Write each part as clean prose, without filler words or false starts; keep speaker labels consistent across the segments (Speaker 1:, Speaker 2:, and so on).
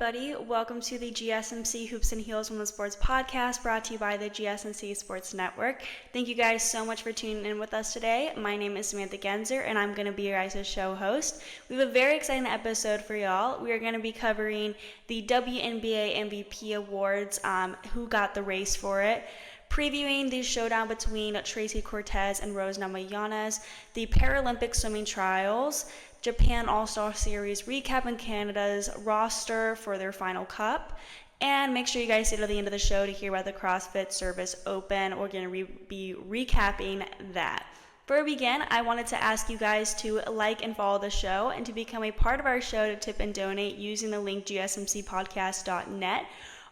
Speaker 1: everybody. Welcome to the GSMC Hoops and Heels Women's Sports Podcast, brought to you by the GSMC Sports Network. Thank you guys so much for tuning in with us today. My name is Samantha Genzer, and I'm going to be your guys' show host. We have a very exciting episode for y'all. We are going to be covering the WNBA MVP awards, who got the race for it, previewing the showdown between Tracy Cortez and Rose Namajunas, the Paralympic swimming trials, Japan All-Star Series recap, and Canada's roster for their final cup. And make sure you guys stay to the end of the show to hear about the CrossFit Service Open. We're going to be recapping that. Before we begin, I wanted to ask you guys to like and follow the show and to become a part of our show to tip and donate using the link gsmcpodcast.net.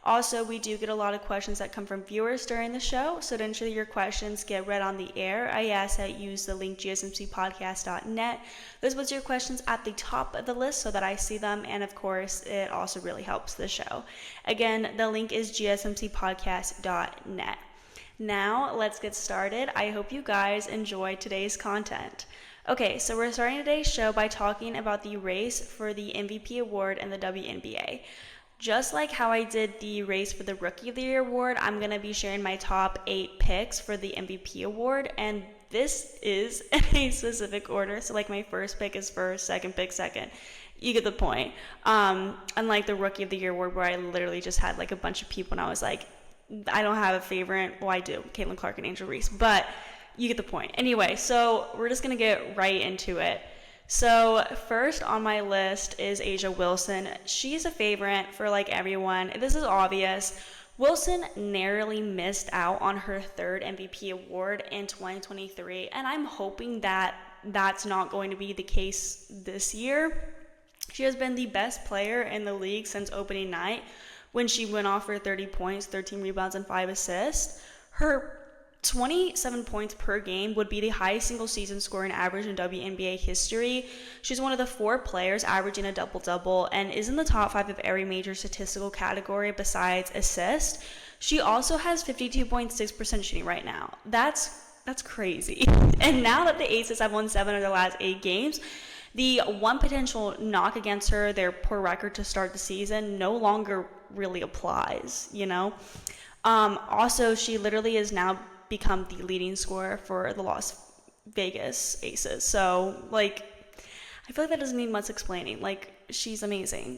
Speaker 1: Also, we do get a lot of questions that come from viewers during the show, so to ensure your questions get read on the air, I ask that you use the link gsmcpodcast.net. This puts your questions at the top of the list so that I see them, and of course, it also really helps the show. Again, the link is gsmcpodcast.net. Now, let's get started. I hope you guys enjoy today's content. Okay, so we're starting today's show by talking about the race for the MVP award in the WNBA. Just like how I did the race for the Rookie of the Year award, I'm going to be sharing my top 8 picks for the MVP award, and this is in a specific order. So like my first pick is first, second pick second. You get the point. Unlike the Rookie of the Year award where I literally just had like a bunch of people and I was like, I don't have a favorite. Well, I do, Caitlin Clark and Angel Reese, but you get the point. Anyway, so we're just going to get right into it. So first on my list is A'ja Wilson. She's a favorite for like everyone. This is obvious. Wilson narrowly missed out on her third MVP award in 2023, and I'm hoping that that's not going to be the case this year. She has been the best player in the league since opening night when she went off for 30 points, 13 rebounds, and 5 assists. Her 27 points per game would be the highest single season scoring average in WNBA history. She's one of the 4 players averaging a double-double and is in the top 5 of every major statistical category besides assist. She also has 52.6% shooting right now. That's crazy. And now that the Aces have won 7 of their last 8 games, the one potential knock against her, their poor record to start the season, no longer really applies, you know? Also, she literally is now become the leading scorer for the Las Vegas Aces. So, like, I feel like that doesn't need much explaining. Like, she's amazing.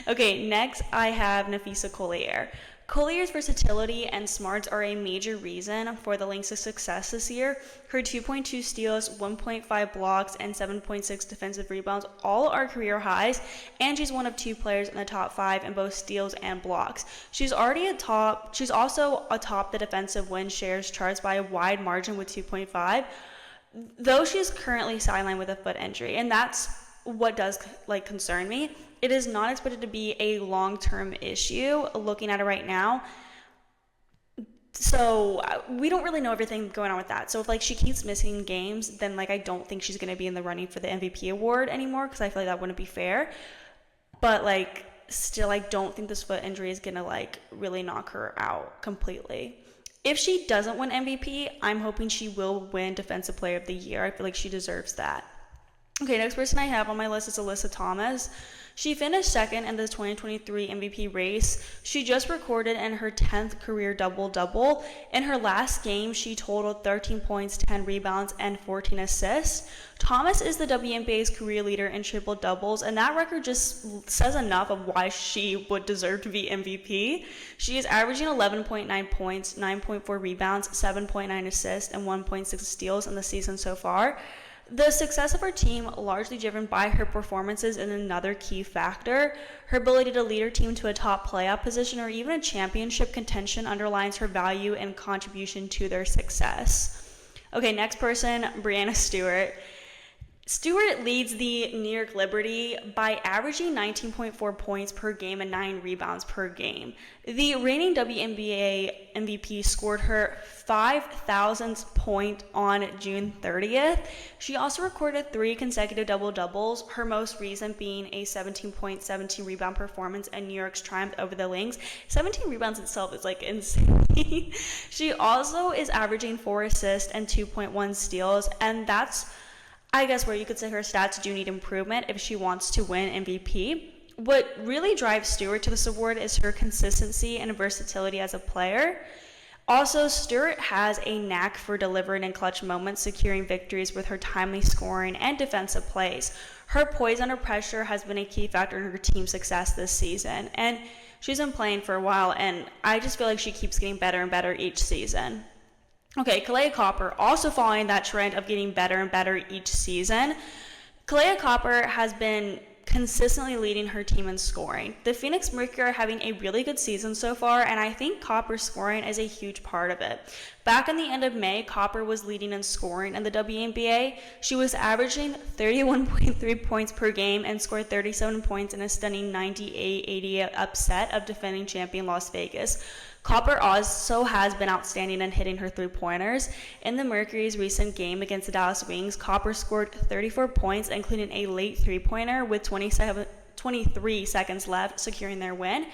Speaker 1: Okay, next I have Napheesa Collier. Collier's versatility and smarts are a major reason for the Lynx's success this year. Her 2.2 steals, 1.5 blocks, and 7.6 defensive rebounds all are career highs, and she's one of 2 players in the top 5 in both steals and blocks. She's also atop the defensive win shares charts by a wide margin with 2.5, though she's currently sidelined with a foot injury, and that's what does concern me. It is not expected to be a long-term issue looking at it right now. So we don't really know everything going on with that. So if she keeps missing games, then I don't think she's going to be in the running for the MVP award anymore, because I feel like that wouldn't be fair. But still, I don't think this foot injury is going to really knock her out completely. If she doesn't win MVP, I'm hoping she will win Defensive Player of the Year. I feel like she deserves that. Okay, next person I have on my list is Alyssa Thomas. She finished second in the 2023 MVP race. She just recorded in her 10th career double-double. In her last game, she totaled 13 points, 10 rebounds, and 14 assists. Thomas is the WNBA's career leader in triple-doubles, and that record just says enough of why she would deserve to be MVP. She is averaging 11.9 points, 9.4 rebounds, 7.9 assists, and 1.6 steals in the season so far. The success of her team, largely driven by her performances, is another key factor. Her ability to lead her team to a top playoff position or even a championship contention underlines her value and contribution to their success. Okay, next person, Breanna Stewart. Stewart leads the New York Liberty by averaging 19.4 points per game and 9 rebounds per game. The reigning WNBA MVP scored her 5,000th point on June 30th. She also recorded 3 consecutive double-doubles, her most recent being a 17-point, 17-rebound performance in New York's triumph over the Lynx. 17 rebounds itself is insane. She also is averaging 4 assists and 2.1 steals, and that's, I guess, where you could say her stats do need improvement if she wants to win MVP. what really drives Stewart to this award is her consistency and versatility as a player. Also, Stewart has a knack for delivering in clutch moments, securing victories with her timely scoring and defensive plays. Her poise under pressure has been a key factor in her team's success this season, and she's been playing for a while, and I just feel like she keeps getting better and better each season. Okay, Kahleah Copper, also following that trend of getting better and better each season. Kahleah Copper has been consistently leading her team in scoring. The Phoenix Mercury are having a really good season so far, and I think Copper's scoring is a huge part of it. Back in the end of May, Copper was leading in scoring in the WNBA. She was averaging 31.3 points per game and scored 37 points in a stunning 98-88 upset of defending champion Las Vegas. Copper also has been outstanding in hitting her three-pointers. In the Mercury's recent game against the Dallas Wings, Copper scored 34 points, including a late three-pointer with 23 seconds left, securing their win.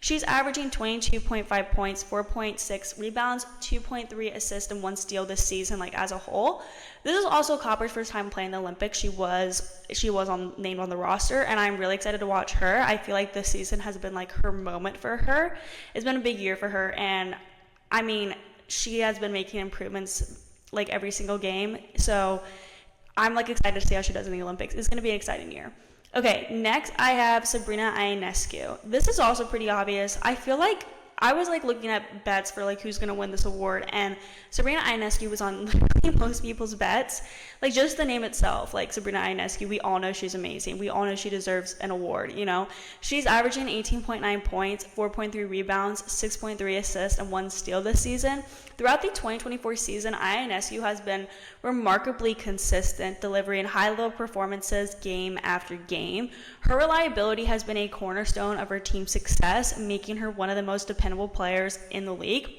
Speaker 1: She's averaging 22.5 points, 4.6 rebounds, 2.3 assists, and 1 steal this season, as a whole. This is also Copper's first time playing the Olympics. She was named on the roster, and I'm really excited to watch her. I feel like this season has been her moment for her. It's been a big year for her, and she has been making improvements every single game. So I'm excited to see how she does in the Olympics. It's going to be an exciting year. Okay, next I have Sabrina Ionescu. This is also pretty obvious. I feel like I was looking at bets for who's going to win this award, and Sabrina Ionescu was on most people's bets. Just the name itself, Sabrina Ionescu, we all know she's amazing. We all know she deserves an award, She's averaging 18.9 points, 4.3 rebounds, 6.3 assists, and 1 steal this season. Throughout the 2024 season, Ionescu has been remarkably consistent, delivering high-level performances game after game. Her reliability has been a cornerstone of her team's success, making her one of the most dependable players in the league.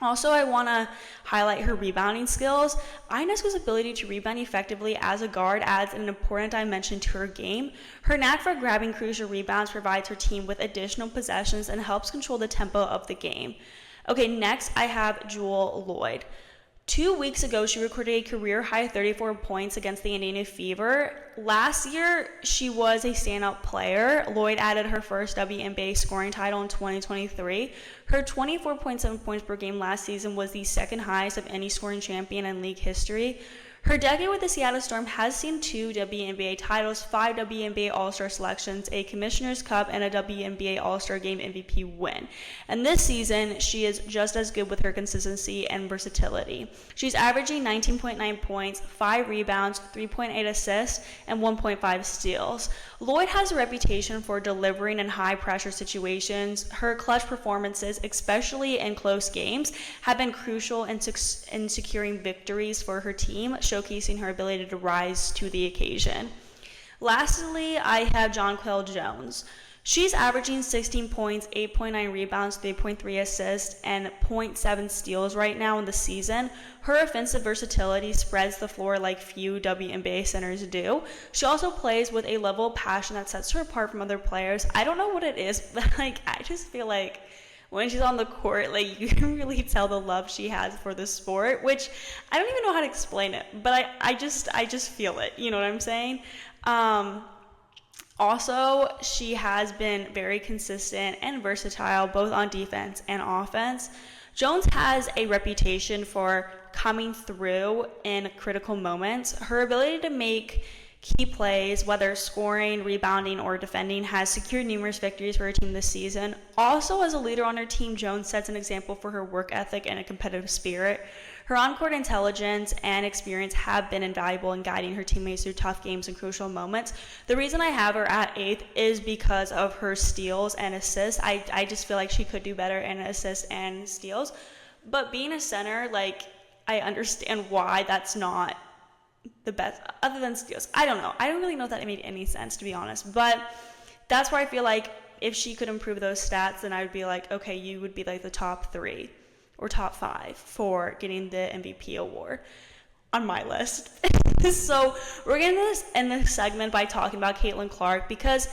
Speaker 1: Also, I want to highlight her rebounding skills. Ionescu's ability to rebound effectively as a guard adds an important dimension to her game. Her knack for grabbing crucial rebounds provides her team with additional possessions and helps control the tempo of the game. Okay, next I have Jewel Loyd. 2 weeks ago, she recorded a career-high 34 points against the Indiana Fever. Last year, she was a standout player. Loyd added her first WNBA scoring title in 2023. Her 24.7 points per game last season was the second highest of any scoring champion in league history. Her decade with the Seattle Storm has seen 2 WNBA titles, 5 WNBA All-Star selections, a Commissioner's Cup, and a WNBA All-Star Game MVP win. And this season, she is just as good with her consistency and versatility. She's averaging 19.9 points, 5 rebounds, 3.8 assists, and 1.5 steals. Loyd has a reputation for delivering in high-pressure situations. Her clutch performances, especially in close games, have been crucial in securing victories for her team, showcasing her ability to rise to the occasion. Lastly, I have Jonquel Jones. She's averaging 16 points, 8.9 rebounds, 3.3 assists, and 0.7 steals right now in the season. Her offensive versatility spreads the floor like few WNBA centers do. She also plays with a level of passion that sets her apart from other players. I don't know what it is, but I just feel like when she's on the court, you can really tell the love she has for the sport, which I don't even know how to explain it, but I just feel it. You know what I'm saying? Also, she has been very consistent and versatile both on defense and offense. Jones has a reputation for coming through in critical moments. Her ability to make key plays, whether scoring, rebounding, or defending, has secured numerous victories for her team this season. Also, as a leader on her team, Jones sets an example for her work ethic and a competitive spirit. Her on-court intelligence and experience have been invaluable in guiding her teammates through tough games and crucial moments. The reason I have her at 8th is because of her steals and assists. I just feel like she could do better in assists and steals. But being a center, I understand why that's not the best, other than steals. I don't know. I don't really know if that made any sense, to be honest. But that's where I feel like if she could improve those stats, then I would be like, okay, you would be the top 3 or top 5 for getting the MVP award on my list. So we're going to end this segment by talking about Caitlin Clark, because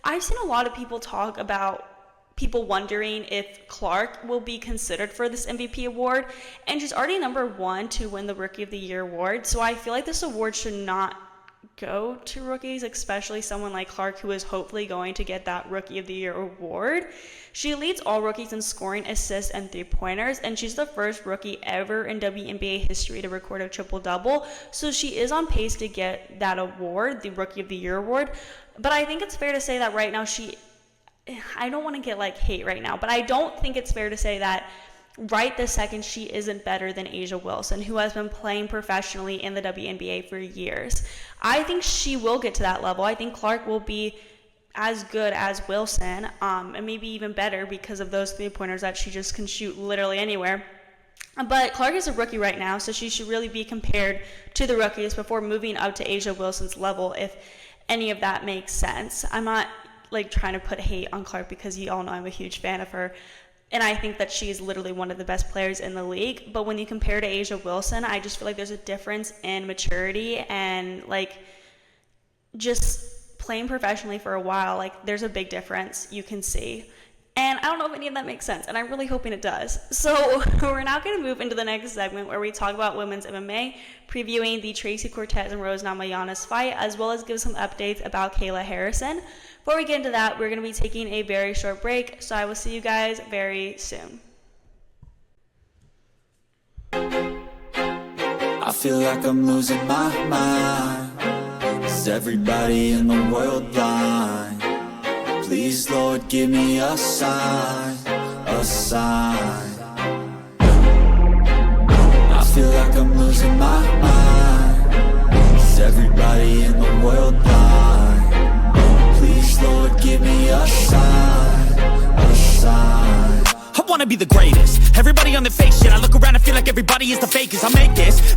Speaker 1: I've seen a lot of people talk about people wondering if Clark will be considered for this MVP award, and she's already number 1 to win the Rookie of the Year award. So I feel like this award should not go to rookies, especially someone like Clark, who is hopefully going to get that Rookie of the Year award. She leads all rookies in scoring, assists, and three-pointers, and she's the first rookie ever in WNBA history to record a triple-double, so she is on pace to get that award, the Rookie of the Year award. But I think it's fair to say that right now I don't want to get like hate right now, but I don't think it's fair to say that right this second she isn't better than A'ja Wilson, who has been playing professionally in the WNBA for years. I think she will get to that level. I think Clark will be as good as Wilson, and maybe even better because of those three-pointers that she just can shoot literally anywhere. But Clark is a rookie right now, so she should really be compared to the rookies before moving up to A'ja Wilson's level, if any of that makes sense. I'm not like trying to put hate on Clark, because you all know I'm a huge fan of her, and I think that she's literally one of the best players in the league. But when you compare to A'ja Wilson, I just feel like there's a difference in maturity and like just playing professionally for a while. Like, there's a big difference you can see. And I don't know if any of that makes sense, and I'm really hoping it does. So we're now going to move into the next segment where we talk about women's MMA, previewing the Tracy Cortez and Rose Namajunas fight, as well as give some updates about Kayla Harrison. Before we get into that, we're going to be taking a very short break, so I will see you guys very soon.
Speaker 2: I feel like I'm losing my mind. Is everybody in the world blind? Please, Lord, give me a sign, a sign. I feel like I'm losing my mind. Is everybody in the world blind? Please, Lord, give me a sign, a sign.
Speaker 3: I wanna be the greatest. Everybody on the fake shit. I look around and feel like everybody is the fakest. I make this.